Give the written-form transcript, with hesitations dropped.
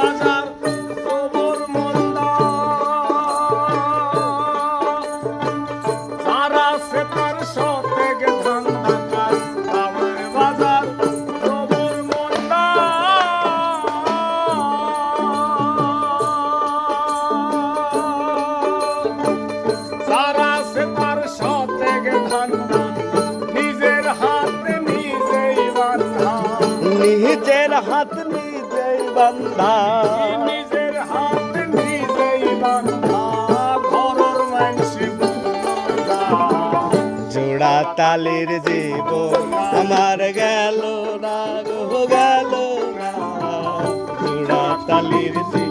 বাজার গোবর মন্দা যারা সে তার সতেগ ধান্দা কাজ কামের বাজার গোবর মন্দা যারা সে তার সতেগ ধান্দা নিজের হাতে নিজেই বান্ধা নিজের হাত নিজেই বান্ধা নিজের হাত নিজেই বান্ধা ঘরের মানসি জোড়া তালির জীবন আমার গেল না গো গেল না জোড়া তালির জীবন